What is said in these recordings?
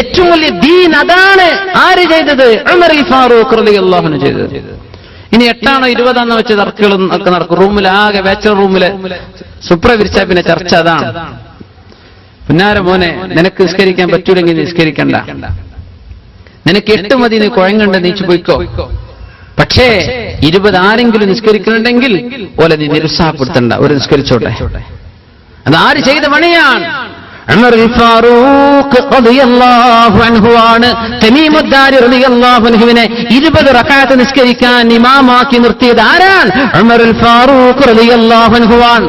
ഏറ്റവും വലിയ ദീൻ അതാണ്. ആര് ചെയ്തത്? ഉമർ ഫാറൂഖ് റളിയല്ലാഹു അൻഹു ചെയ്തത്. ഇനി 8ആണോ 20ആണോ വെച്ച് തർക്കുകളും ഒക്കെ നടക്കും. റൂമിൽ ആകെ ബാച്ചലർ റൂമില് സുപ്ര വിരിച്ചാ പിന്നെ ചർച്ച അതാണ്. പുന്നാര മോനെ, നിനക്ക് നിസ്കരിക്കാൻ പറ്റൂലെങ്കിൽ നിസ്കരിക്കണ്ട, നിനക്ക് 8 മതി, നീ കുഴങ്ങണ്ട, നീച്ചു പോയിക്കോ. പക്ഷേ 20 ആരെങ്കിലും നിസ്കരിക്കുന്നുണ്ടെങ്കിൽ ഓലെ നീ നിരുത്സാഹപ്പെടുത്തണ്ട, ഒരു നിസ്കരിച്ചോട്ടെ. അതാര് ചെയ്ത പണിയാണ്? ഉമർ ഫാറൂഖ് റളിയല്ലാഹു അൻഹു ആണ് തമീമുദ്ദാരി റളിയല്ലാഹു അൻഹുവിനെ 20 റക്അത്ത് നിസ്കരിക്കാൻ ഇമാമാക്കി നിർത്തിയത് ആരാണ്? ഉമർ ഫാറൂഖ് റളിയല്ലാഹു അൻഹു ആണ്.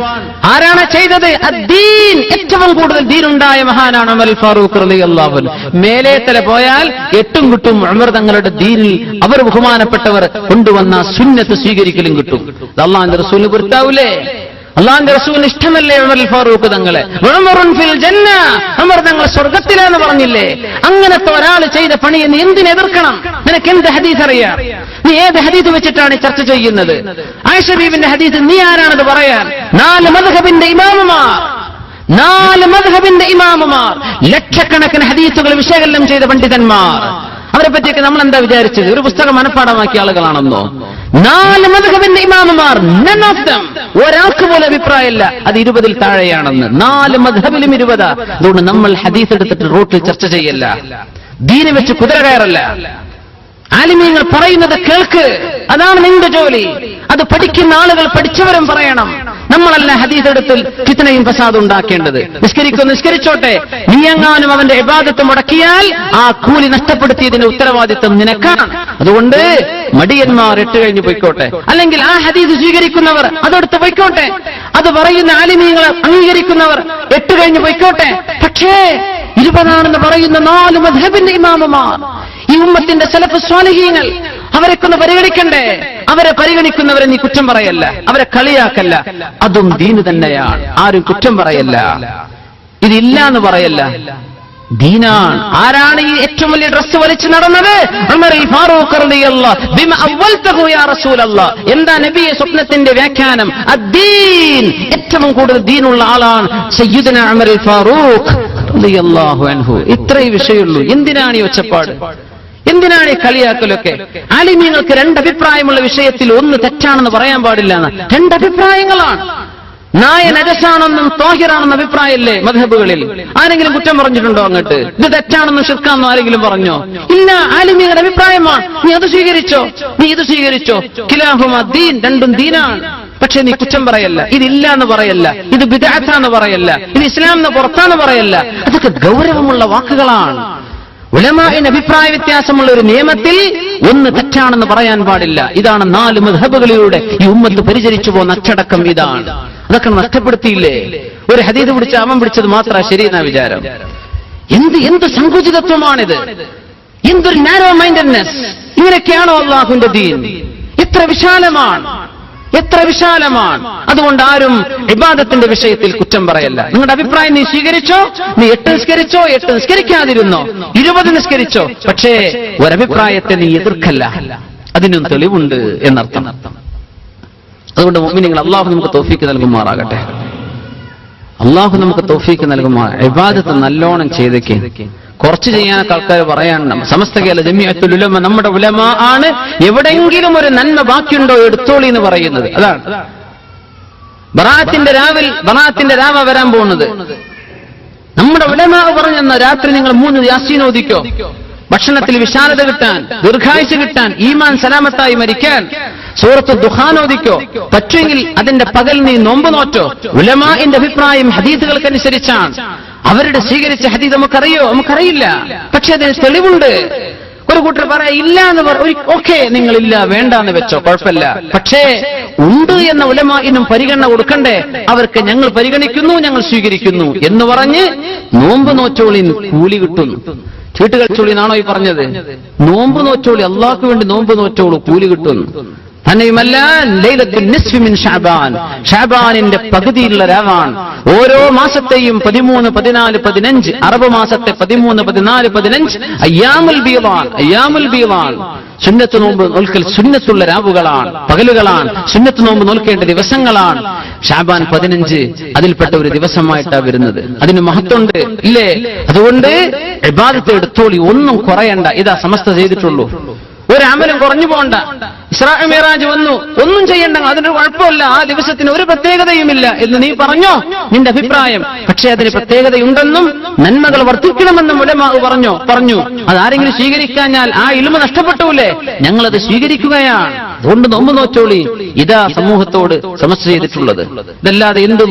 ആരാണ് ചെയ്തത്? അദ്ദീൻ, ഏറ്റവും കൂടുതൽ ദീനുണ്ടായ മഹാനാണ് ഉമർ ഫാറൂഖ് റളിയല്ലാഹു അൻഹു. മേലെ തല പോയാൽ 8 കിട്ടും. ഉമർ തങ്ങളുടെ ദീനിൽ അവർ ബഹുമാനപ്പെട്ടവർ കൊണ്ടുവന്ന സുന്നത്ത് സ്വീകരിക്കലും കിട്ടും. അല്ലാഹുവിന്റെ റസൂലിന് പൊരുത്താവൂലേ? അള്ളാഹുവിന്റെ റസൂലിന് ഇഷ്ടമല്ലേ ഉമർ ഫാറൂഖ് തങ്ങളെ? ഉമറുൻ ഫിൽ ജന്ന, ഉമർ തങ്ങൾ സ്വർഗ്ഗത്തിലാന്ന് പറഞ്ഞില്ലേ? അങ്ങനത്തെ ഒരാൾ ചെയ്ത പണിയെ നീ എന്തിനെ എതിർക്കണം? നിനക്ക് എന്ത് ഹദീസ് അറിയാം? നീ ഏത് ഹദീസ് വെച്ചിട്ടാണ് ചർച്ച ചെയ്യുന്നത്? ആയിഷ ബീവിന്റെ ഹദീസ് നീ ആരാണത് പറയാൻ? 4 മദ്ഹബിന്റെ ഇമാമുമാർ, ലക്ഷക്കണക്കിന് ഹദീസുകൾ വിശകലനം ചെയ്ത പണ്ഡിതന്മാർ, അവരെ പറ്റിയൊക്കെ നമ്മൾ എന്താ വിചാരിച്ചത്? ഒരു പുസ്തകം മനഃപ്പാടമാക്കിയ ആളുകളാണെന്നോ? 4 മദ്ഹബിന്റെ ഇമാമുമാർ, none of them, ഒരാൾക്ക് പോലും അഭിപ്രായമില്ല അത് 20-ൽ താഴെയാണെന്ന്. 4 മദ്ഹബിലും 20. അതുകൊണ്ട് നമ്മൾ ഹദീസ് എടുത്തിട്ട് റോട്ടിൽ ചർച്ച ചെയ്യല്ല, ദീന് വെച്ച് കുതിര കയറല്ല. ആലിമീങ്ങൾ പറയുന്നത് കേൾക്ക്, അതാണ് നിന്റെ ജോലി. അത് പഠിക്കുന്ന ആളുകൾ പഠിച്ചവരും പറയണം. നമ്മളല്ല ഹദീസ് എടുത്തിൽ ഫിത്നയും ഫസാദും ഉണ്ടാക്കേണ്ടത്. നിസ്കരിച്ചോട്ടെ, നീ എങ്ങാനും അവന്റെ ഇബാദത്ത് മുടക്കിയാൽ ആ കൂലി നഷ്ടപ്പെടുത്തിയതിന്റെ ഉത്തരവാദിത്വം നിനക്കാണ്. അതുകൊണ്ട് മടിയന്മാർ 8 കഴിഞ്ഞ് പോയിക്കോട്ടെ, അല്ലെങ്കിൽ ആ ഹദീസ് സ്വീകരിക്കുന്നവർ അതെടുത്ത് പോയിക്കോട്ടെ, അത് പറയുന്ന ആലിമീങ്ങളെ അംഗീകരിക്കുന്നവർ 8 കഴിഞ്ഞ് പോയിക്കോട്ടെ. പക്ഷേ 20 പറയുന്ന 4 മദ്ഹബിന്റെ ഇമാമുമാർ, ഈ ഉമ്മത്തിന്റെ സലഫ് സ്വാലിഹീങ്ങൾ, അവരെക്കൊന്ന് പരിഗണിക്കണ്ടേ? അവരെ പരിഗണിക്കുന്നവരെ നീ കുറ്റം പറയല്ല, അവരെ കളിയാക്കല്ല. അതും ദീന് തന്നെയാണ്, ആരും കുറ്റം പറയല്ല, ഇതില്ല എന്ന് പറയല്ല, ദീനാണ്. ആരാണ് ഈ ഏറ്റവും വലിയ ഡ്രസ് വലിച്ചു നടന്നത്? ഉമർ ഫാറൂഖ് റളിയല്ലാഹു ബിമ അവൽതഹു യാ റസൂലല്ലാഹ്. എന്താ നബിയെ സ്വപ്നത്തിന്റെ വ്യാഖ്യാനം? അദ്ദീൻ, ഏറ്റവും കൂടുതൽ ദീനുള്ള ആളാണ് സയ്യിദുനാ ഉമർ ഫാറൂഖ് റളിയല്ലാഹു അൻഹു. ഇത്രേ വിഷയമുള്ളൂ. എന്തിനാണ് ഈ ഒച്ചപ്പാട്? എന്തിനാണ് ഈ കളിയാക്കലൊക്കെ? ആലിമീങ്ങൾക്ക് 2 അഭിപ്രായമുള്ള വിഷയത്തിൽ ഒന്ന് തെറ്റാണെന്ന് പറയാൻ പാടില്ല എന്ന്. 2 അഭിപ്രായങ്ങളാണ്. നായ നജസാണെന്നും ത്വാഹിറാണെന്നും അഭിപ്രായമല്ലേ മദ്ഹബുകളിൽ? ആരെങ്കിലും കുറ്റം പറഞ്ഞിട്ടുണ്ടോ അങ്ങോട്ട്? ഇത് തെറ്റാണെന്നും ശിർക്കാണെന്നും ആരെങ്കിലും പറഞ്ഞോ? ഇല്ല, ആലിമീങ്ങളുടെ അഭിപ്രായമാണ്. നീ അത് സ്വീകരിച്ചോ, നീ ഇത് സ്വീകരിച്ചോ. കിലാഹുമാ ദീൻ, രണ്ടും ദീനാണ്. പക്ഷെ നീ കുറ്റം പറയല്ല, ഇതില്ല എന്ന് പറയല്ല, ഇത് ബിദ്അത്താന്ന് പറയല്ല, ഇത് ഇസ്ലാമിന് പുറത്താന്ന് പറയല്ല. അതൊക്കെ ഗൗരവമുള്ള വാക്കുകളാണ്. ഉലമാഇന് അഭിപ്രായ വ്യത്യാസമുള്ള ഒരു നിയമത്തിൽ ഒന്ന് തെറ്റാണെന്ന് പറയാൻ പാടില്ല. ഇതാണ് 4 മദ്ഹബുകളിലൂടെ ഈ ഉമ്മത്ത് പരിചരിച്ചു പോകുന്ന അച്ചടക്കം. ഇതാണ്. അതൊക്കെ നഷ്ടപ്പെടുത്തിയില്ലേ? ഒരു ഹദീസ് പിടിച്ച അവൻ പിടിച്ചത് മാത്രമാണ് ശരിയെന്ന വിചാരം. എന്ത് സങ്കുചിതത്വമാണിത്? എന്തൊരു നാരോ മൈൻഡഡ്നെസ്! ഇങ്ങനെയൊക്കെയാണോ അല്ലാഹുവിന്റെ ദീൻ? എത്ര വിശാലമാണ്! അതുകൊണ്ട് ആരും ഇബാദത്തിന്റെ വിഷയത്തിൽ കുറ്റം പറയല്ല. നിങ്ങളുടെ അഭിപ്രായം നീ സ്വീകരിച്ചോ, നീ 8 നിസ്കരിച്ചോ, 8 നിസ്കരിക്കാതിരുന്നോ, 20 നിസ്കരിച്ചോ, പക്ഷേ ഒരഭിപ്രായത്തെ നീ എതിർക്കല്ല, അതിനും തെളിവുണ്ട് എന്നർത്ഥം. അതുകൊണ്ട് മുഅ്മിനീങ്ങൾ, അല്ലാഹു നമുക്ക് തൗഫീഖ് നൽകുമാറാകട്ടെ. അല്ലാഹു നമുക്ക് തൗഫീഖ് നൽകുമാറാ. ഇബാദത്ത് നല്ലോണം ചെയ്തേക്ക്. കുറച്ച് ചെയ്യാനൊക്കെ ആൾക്കാർ പറയാനുണ്ട്. സമസ്ത കേരള ജമിഅത്തുൽ ഉലമ നമ്മുടെ ഉലമ ആണ്. എവിടെയെങ്കിലും ഒരു നന്മ ബാക്കിയുണ്ടോ എടുത്തോളി എന്ന് പറയുന്നത്. അതാണ് ബറാഅത്തിന്റെ രാവ് വരാൻ പോകുന്നത്. നമ്മുടെ ഉലമ പറഞ്ഞെന്ന രാത്രി നിങ്ങൾ 3 യാസീൻ ഓതിക്കോ. ഭക്ഷണത്തിൽ വിശാലത കിട്ടാൻ, ദീർഘായുസ് കിട്ടാൻ, ഈമാൻ സലാമത്തായി മരിക്കാൻ സൂറത്ത് ദുഖാൻ ഓതിക്കോ. പറ്റുമെങ്കിൽ അതിന്റെ പകൽ നീ നോമ്പ് നോറ്റോ. ഉലമാഇന്റെ അഭിപ്രായം ഹദീസുകൾക്കനുസരിച്ചാണ്. അവരുടെ സ്വീകരിച്ച ഹദീസ് നമുക്കറിയില്ല, പക്ഷെ അതിന് തെളിവുണ്ട്. ഒരു കൂട്ടർ പറയാ ഇല്ല എന്ന് ഓക്കെ, നിങ്ങളില്ല വേണ്ടാന്ന് വെച്ചോ, കുഴപ്പമില്ല. പക്ഷേ ഉണ്ട് എന്ന ഉലമാഇനും പരിഗണന കൊടുക്കണ്ടേ? അവർക്ക് ഞങ്ങൾ പരിഗണിക്കുന്നു, ഞങ്ങൾ സ്വീകരിക്കുന്നു എന്ന് പറഞ്ഞ് നോമ്പ് നോറ്റോളി കൂലി കിട്ടുന്നു. ചീട്ടുകളിച്ചോളി എന്നാണോ ഈ പറഞ്ഞത്? നോമ്പ് നോറ്റോളി, അള്ളാഹ്ക്ക് വേണ്ടി നോമ്പ് നോറ്റോളൂ, കൂലി കിട്ടുന്നു. തന്നെയുമല്ല ലൈലത്തുൽ നിസ്ഫി മിൻ ഷഅബാൻ, ഷഅബാനിന്റെ പകുതിയുള്ള രാവാണ്. ഓരോ മാസത്തെയും 13, 14, 15, അറബ് മാസത്തെ 13, 14, 15 അയ്യാമുൽ ബീവാൻ. സുന്നത്ത് നോമ്പ് നോൽക്കൽ സുന്നത്തുള്ള രാവുകളാണ്, പകലുകളാണ്. സുന്നത്ത് നോമ്പ് നോൽക്കേണ്ട ദിവസങ്ങളാണ്. ഷഅബാൻ 15 അതിൽപ്പെട്ട ഒരു ദിവസമായിട്ടാണ് വരുന്നത്. അതിന് മഹത്വമുണ്ട് ഇല്ലേ? അതുകൊണ്ട് ഇബാദത്ത് എടുത്തോളി, ഒന്നും കുറയണ്ട. ഇതാ സമസ്ത ചെയ്തിട്ടുള്ളൂ. ഒരു അമലും കുറഞ്ഞു പോകണ്ട. ഇസ്രാ മിഅ്റാജ് വന്നു, ഒന്നും ചെയ്യണ്ട, അതിനൊരു കുഴപ്പമില്ല, ആ ദിവസത്തിന് ഒരു പ്രത്യേകതയുമില്ല എന്ന് നീ പറഞ്ഞോ, നിന്റെ അഭിപ്രായം. പക്ഷേ അതിന് പ്രത്യേകതയുണ്ടെന്നും നന്മകൾ വർദ്ധിക്കണമെന്നും ഉലമാ പറഞ്ഞു. അതാരെങ്കിലും സ്വീകരിക്കാഞ്ഞാൽ ആ ഇൽമ നഷ്ടപ്പെട്ടൂലേ? ഞങ്ങളത് സ്വീകരിക്കുകയാണ്. അതുകൊണ്ട് നോമ്പ് നോറ്റോളി. ഇതാ സമൂഹത്തോട് സമസ്യ ചെയ്തിട്ടുള്ളത്. ഇതല്ലാതെ എന്ത്